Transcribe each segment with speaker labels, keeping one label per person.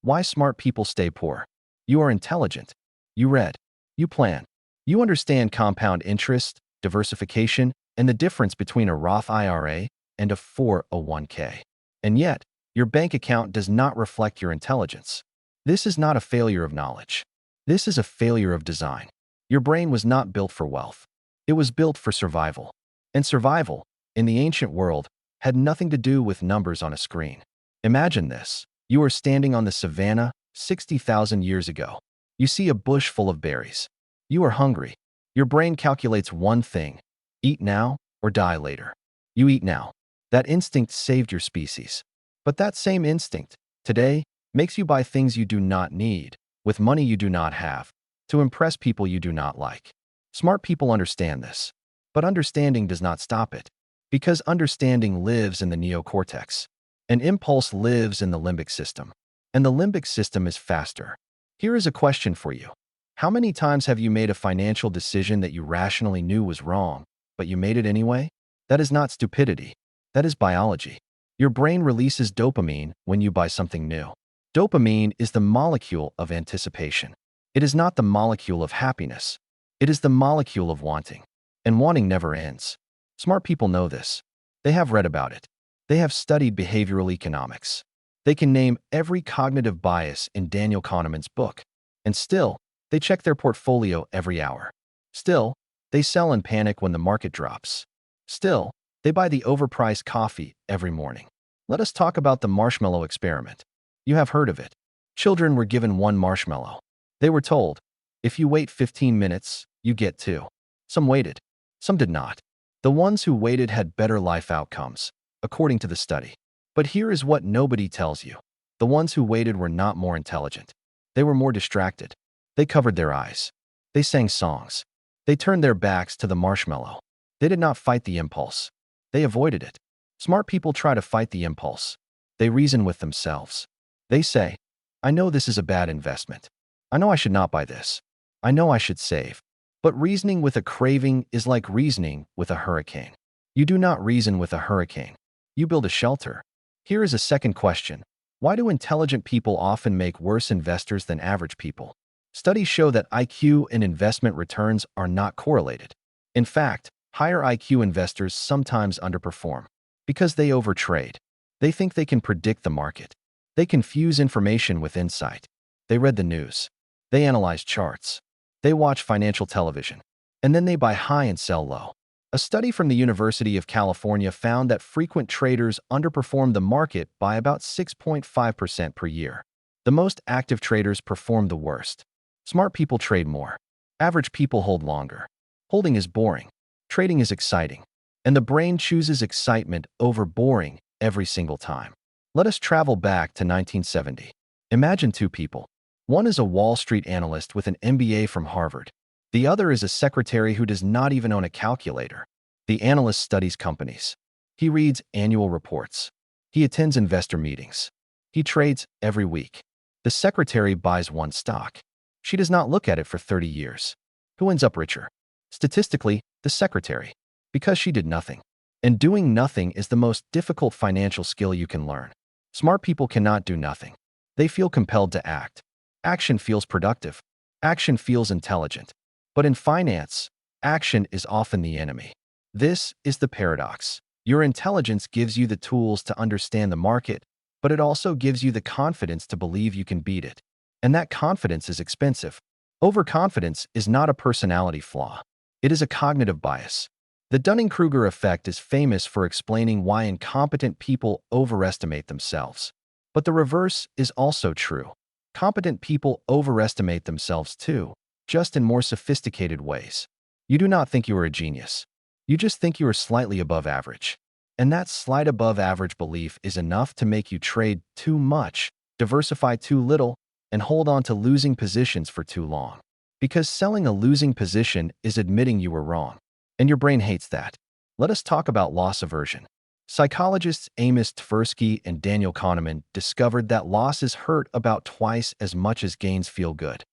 Speaker 1: Why smart people stay poor. You are intelligent. You read. You plan. You understand compound interest, diversification, and the difference between a Roth IRA and a 401k. And yet, your bank account does not reflect your intelligence. This is not a failure of knowledge. This is a failure of design. Your brain was not built for wealth. It was built for survival. And survival, in the ancient world, had nothing to do with numbers on a screen. Imagine this. You are standing on the savannah 60,000 years ago. You see a bush full of berries. You are hungry. Your brain calculates one thing: eat now or die later. You eat now. That instinct saved your species. But that same instinct, today, makes you buy things you do not need, with money you do not have, to impress people you do not like. Smart people understand this. But understanding does not stop it. Because understanding lives in the neocortex. An impulse lives in the limbic system. And the limbic system is faster. Here is a question for you. How many times have you made a financial decision that you rationally knew was wrong, but you made it anyway? That is not stupidity. That is biology. Your brain releases dopamine when you buy something new. Dopamine is the molecule of anticipation. It is not the molecule of happiness. It is the molecule of wanting. And wanting never ends. Smart people know this. They have read about it. They have studied behavioral economics. They can name every cognitive bias in Daniel Kahneman's book. And still, they check their portfolio every hour. Still, they sell in panic when the market drops. Still, they buy the overpriced coffee every morning. Let us talk about the marshmallow experiment. You have heard of it. Children were given one marshmallow. They were told, if you wait 15 minutes, you get two. Some waited. Some did not. The ones who waited had better life outcomes, according to the study. But here is what nobody tells you. The ones who waited were not more intelligent. They were more distracted. They covered their eyes. They sang songs. They turned their backs to the marshmallow. They did not fight the impulse. They avoided it. Smart people try to fight the impulse. They reason with themselves. They say, I know this is a bad investment. I know I should not buy this. I know I should save. But reasoning with a craving is like reasoning with a hurricane. You do not reason with a hurricane. You build a shelter. Here is a second question. Why do intelligent people often make worse investors than average people? Studies show that IQ and investment returns are not correlated. In fact, higher IQ investors sometimes underperform because they overtrade. They think they can predict the market. They confuse information with insight. They read the news. They analyze charts. They watch financial television. And then they buy high and sell low. A study from the University of California found that frequent traders underperform the market by about 6.5% per year. The most active traders perform the worst. Smart people trade more. Average people hold longer. Holding is boring. Trading is exciting. And the brain chooses excitement over boring every single time. Let us travel back to 1970. Imagine two people. One is a Wall Street analyst with an MBA from Harvard. The other is a secretary who does not even own a calculator. The analyst studies companies. He reads annual reports. He attends investor meetings. He trades every week. The secretary buys one stock. She does not look at it for 30 years. Who ends up richer? Statistically, the secretary. Because she did nothing. And doing nothing is the most difficult financial skill you can learn. Smart people cannot do nothing. They feel compelled to act. Action feels productive. Action feels intelligent. But in finance, action is often the enemy. This is the paradox. Your intelligence gives you the tools to understand the market, but it also gives you the confidence to believe you can beat it. And that confidence is expensive. Overconfidence is not a personality flaw. It is a cognitive bias. The Dunning-Kruger effect is famous for explaining why incompetent people overestimate themselves. But the reverse is also true. Competent people overestimate themselves too, just in more sophisticated ways. You do not think you are a genius. You just think you are slightly above average. And that slight above average belief is enough to make you trade too much, diversify too little, and hold on to losing positions for too long. Because selling a losing position is admitting you were wrong. And your brain hates that. Let us talk about loss aversion. Psychologists Amos Tversky and Daniel Kahneman discovered that losses hurt about twice as much as gains feel good.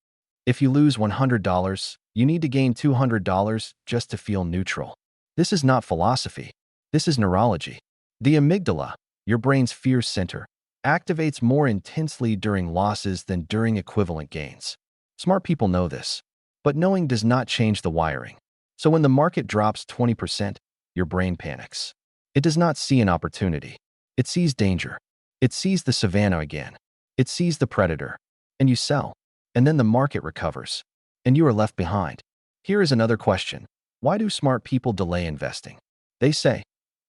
Speaker 1: If you lose $100, you need to gain $200 just to feel neutral. This is not philosophy. This is neurology. The amygdala, your brain's fear center, activates more intensely during losses than during equivalent gains. Smart people know this, but knowing does not change the wiring. So when the market drops 20%, your brain panics. It does not see an opportunity. It sees danger. It sees the savannah again. It sees the predator. And you sell. And then the market recovers. And you are left behind. Here is another question. Why do smart people delay investing? They say,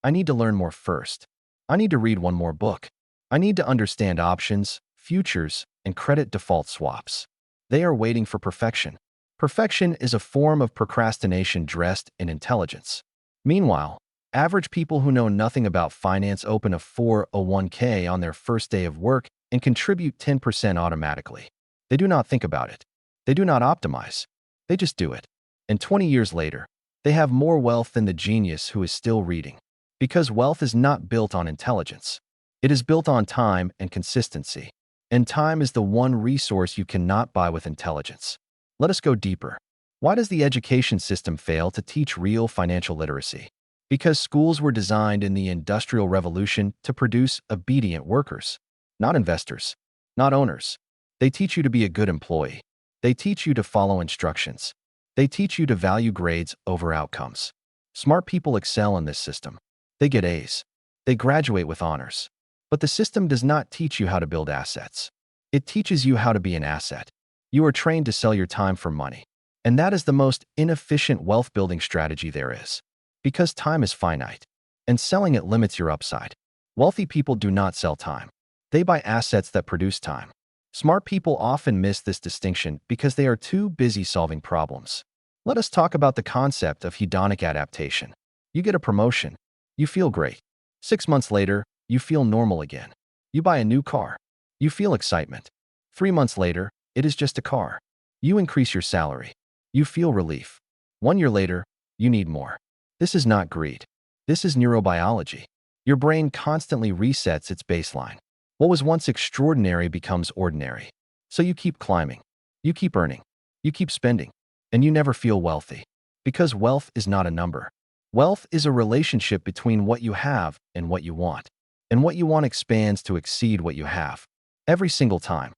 Speaker 1: I need to learn more first. I need to read one more book. I need to understand options, futures, and credit default swaps. They are waiting for perfection. Perfection is a form of procrastination dressed in intelligence. Meanwhile, average people who know nothing about finance open a 401k on their first day of work and contribute 10% automatically. They do not think about it. They do not optimize. They just do it. And 20 years later, they have more wealth than the genius who is still reading. Because wealth is not built on intelligence. It is built on time and consistency. And time is the one resource you cannot buy with intelligence. Let us go deeper. Why does the education system fail to teach real financial literacy? Because schools were designed in the Industrial Revolution to produce obedient workers, not investors, not owners. They teach you to be a good employee. They teach you to follow instructions. They teach you to value grades over outcomes. Smart people excel in this system. They get A's. They graduate with honors. But the system does not teach you how to build assets. It teaches you how to be an asset. You are trained to sell your time for money. And that is the most inefficient wealth-building strategy there is. Because time is finite. And selling it limits your upside. Wealthy people do not sell time. They buy assets that produce time. Smart people often miss this distinction because they are too busy solving problems. Let us talk about the concept of hedonic adaptation. You get a promotion. You feel great. 6 months later, you feel normal again. You buy a new car. You feel excitement. 3 months later, it is just a car. You increase your salary. You feel relief. 1 year later, you need more. This is not greed. This is neurobiology. Your brain constantly resets its baseline. What was once extraordinary becomes ordinary. So you keep climbing. You keep earning. You keep spending. And you never feel wealthy. Because wealth is not a number. Wealth is a relationship between what you have and what you want. And what you want expands to exceed what you have. Every single time.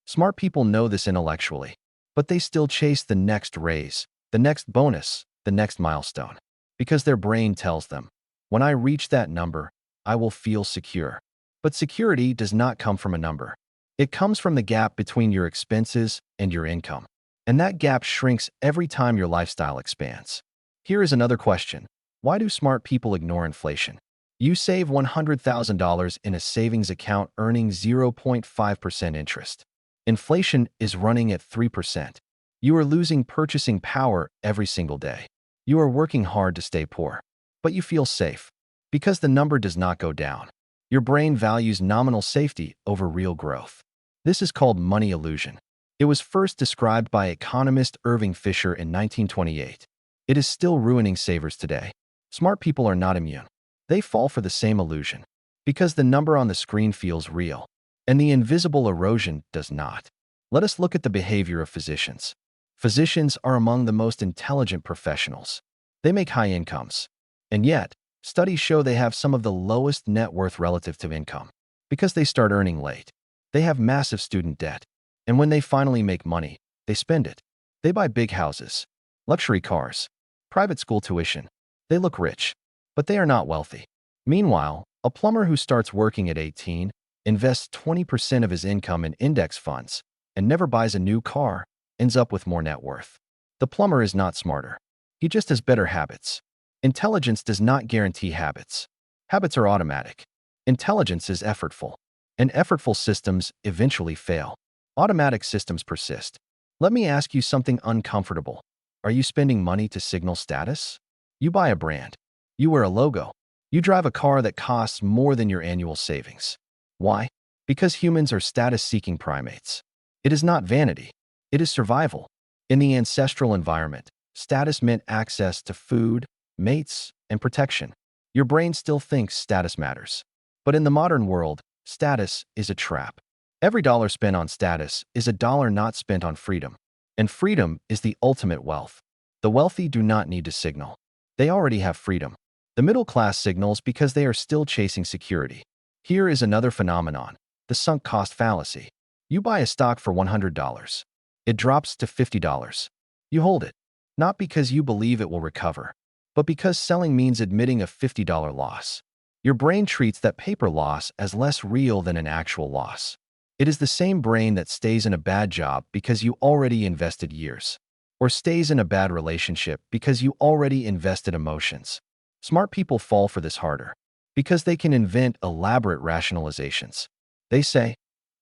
Speaker 1: Smart people know this intellectually. But they still chase the next raise, the next bonus, the next milestone. Because their brain tells them, when I reach that number, I will feel secure. But security does not come from a number. It comes from the gap between your expenses and your income. And that gap shrinks every time your lifestyle expands. Here is another question. Why do smart people ignore inflation? You save $100,000 in a savings account earning 0.5% interest. Inflation is running at 3%. You are losing purchasing power every single day. You are working hard to stay poor. But you feel safe. Because the number does not go down. Your brain values nominal safety over real growth. This is called money illusion. It was first described by economist Irving Fisher in 1928. It is still ruining savers today. Smart people are not immune. They fall for the same illusion. Because the number on the screen feels real. And the invisible erosion does not. Let us look at the behavior of physicians. Physicians are among the most intelligent professionals. They make high incomes. And yet, studies show they have some of the lowest net worth relative to income. Because they start earning late. They have massive student debt. And when they finally make money, they spend it. They buy big houses, luxury cars, private school tuition. They look rich, but they are not wealthy. Meanwhile, a plumber who starts working at 18 invests 20% of his income in index funds and never buys a new car, ends up with more net worth. The plumber is not smarter. He just has better habits. Intelligence does not guarantee habits. Habits are automatic. Intelligence is effortful. And effortful systems eventually fail. Automatic systems persist. Let me ask you something uncomfortable. Are you spending money to signal status? You buy a brand. You wear a logo. You drive a car that costs more than your annual savings. Why? Because humans are status-seeking primates. It is not vanity. It is survival. In the ancestral environment, status meant access to food, mates, and protection. Your brain still thinks status matters. But in the modern world, status is a trap. Every dollar spent on status is a dollar not spent on freedom. And freedom is the ultimate wealth. The wealthy do not need to signal. They already have freedom. The middle class signals because they are still chasing security. Here is another phenomenon. the sunk cost fallacy. You buy a stock for $100. It drops to $50. You hold it, not because you believe it will recover, but because selling means admitting a $50 loss. Your brain treats that paper loss as less real than an actual loss. It is the same brain that stays in a bad job because you already invested years, or stays in a bad relationship because you already invested emotions. Smart people fall for this harder because they can invent elaborate rationalizations. They say,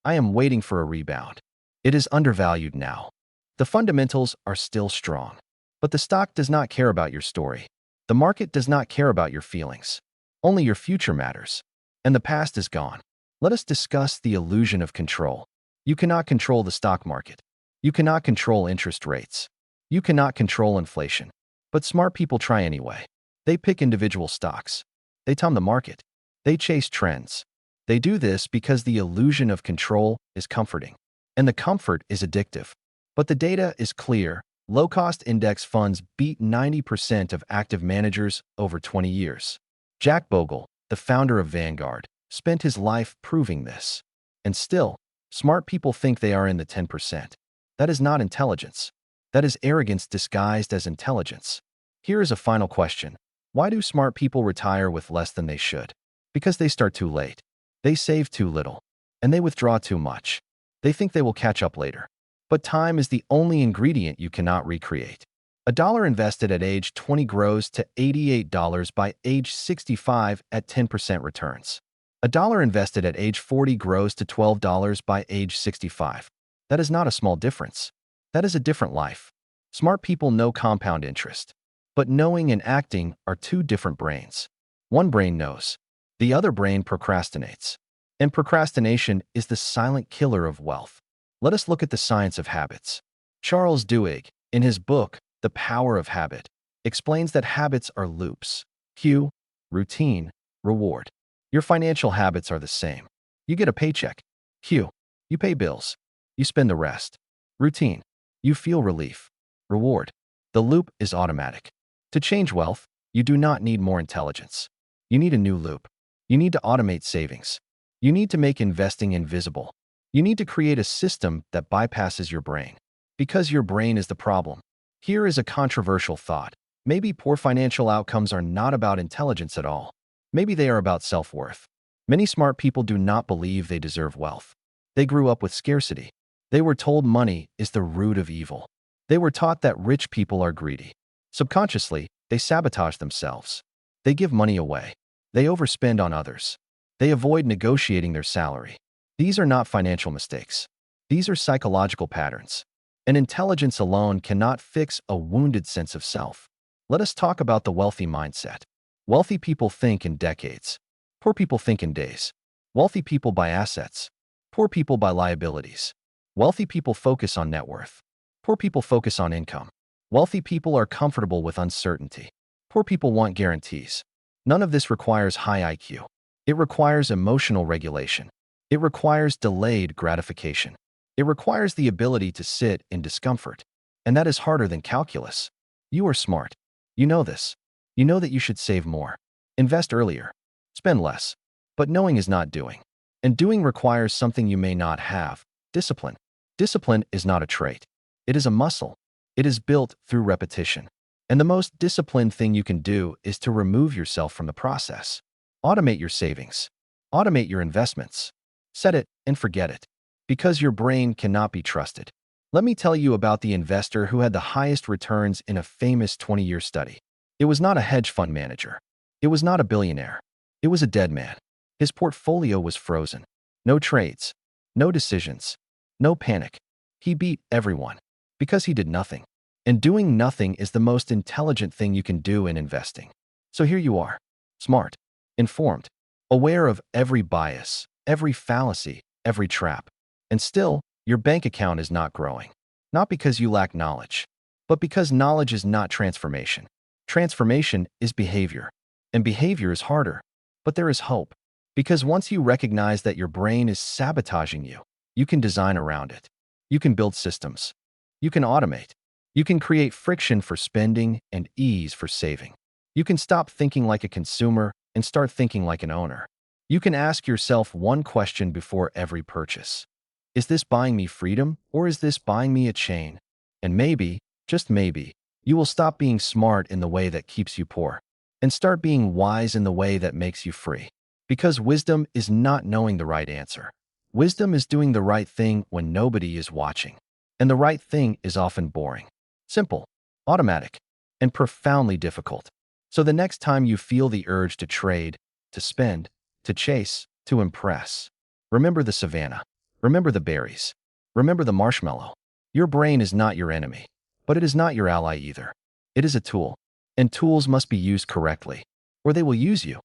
Speaker 1: I am waiting for a rebound. It is undervalued now. The fundamentals are still strong. But the stock does not care about your story. The market does not care about your feelings. Only your future matters. And the past is gone. Let us discuss the illusion of control. You cannot control the stock market. You cannot control interest rates. You cannot control inflation. But smart people try anyway. They pick individual stocks. They time the market. They chase trends. They do this because the illusion of control is comforting. And the comfort is addictive. But the data is clear. Low-cost index funds beat 90% of active managers over 20 years. Jack Bogle, the founder of Vanguard, spent his life proving this. And still, smart people think they are in the 10%. That is not intelligence. That is arrogance disguised as intelligence. Here is a final question. Why do smart people retire with less than they should? Because they start too late. They save too little. And they withdraw too much. They think they will catch up later. But time is the only ingredient you cannot recreate. A dollar invested at age 20 grows to $88 by age 65 at 10% returns. A dollar invested at age 40 grows to $12 by age 65. That is not a small difference. That is a different life. Smart people know compound interest. But knowing and acting are two different brains. One brain knows. The other brain procrastinates. And procrastination is the silent killer of wealth. Let us look at the science of habits. Charles Duhigg, in his book, The Power of Habit, explains that habits are loops. Cue, routine, reward. Your financial habits are the same. You get a paycheck. Cue, you pay bills. You spend the rest. Routine, you feel relief. Reward, the loop is automatic. To change wealth, you do not need more intelligence. You need a new loop. You need to automate savings. You need to make investing invisible. You need to create a system that bypasses your brain. Because your brain is the problem. Here is a controversial thought. Maybe poor financial outcomes are not about intelligence at all. Maybe they are about self-worth. Many smart people do not believe they deserve wealth. They grew up with scarcity. They were told money is the root of evil. They were taught that rich people are greedy. Subconsciously, they sabotage themselves. They give money away. They overspend on others. They avoid negotiating their salary. These are not financial mistakes. These are psychological patterns. And intelligence alone cannot fix a wounded sense of self. Let us talk about the wealthy mindset. Wealthy people think in decades. Poor people think in days. Wealthy people buy assets. Poor people buy liabilities. Wealthy people focus on net worth. Poor people focus on income. Wealthy people are comfortable with uncertainty. Poor people want guarantees. None of this requires high IQ. It requires emotional regulation. It requires delayed gratification. It requires the ability to sit in discomfort. And that is harder than calculus. You are smart. You know this. You know that you should save more. Invest earlier. Spend less. But knowing is not doing. And doing requires something you may not have. Discipline. Discipline is not a trait. It is a muscle. It is built through repetition. And the most disciplined thing you can do is to remove yourself from the process. Automate your savings. Automate your investments. Set it and forget it. Because your brain cannot be trusted. Let me tell you about the investor who had the highest returns in a famous 20-year study. It was not a hedge fund manager. It was not a billionaire. It was a dead man. His portfolio was frozen. No trades. No decisions. No panic. He beat everyone. Because he did nothing. And doing nothing is the most intelligent thing you can do in investing. So here you are. Smart. Informed. Aware of every bias. Every fallacy. Every trap. And still, your bank account is not growing. Not because you lack knowledge. But because knowledge is not transformation. Transformation is behavior. And behavior is harder. But there is hope. Because once you recognize that your brain is sabotaging you, you can design around it. You can build systems. You can automate. You can create friction for spending and ease for saving. You can stop thinking like a consumer and start thinking like an owner. You can ask yourself one question before every purchase. Is this buying me freedom or is this buying me a chain? And maybe, just maybe, you will stop being smart in the way that keeps you poor and start being wise in the way that makes you free. Because wisdom is not knowing the right answer. Wisdom is doing the right thing when nobody is watching. And the right thing is often boring, simple, automatic, and profoundly difficult. So the next time you feel the urge to trade, to spend, to chase, to impress, remember the savannah. Remember the berries. Remember the marshmallow. Your brain is not your enemy, but it is not your ally either. It is a tool, and tools must be used correctly, or they will use you.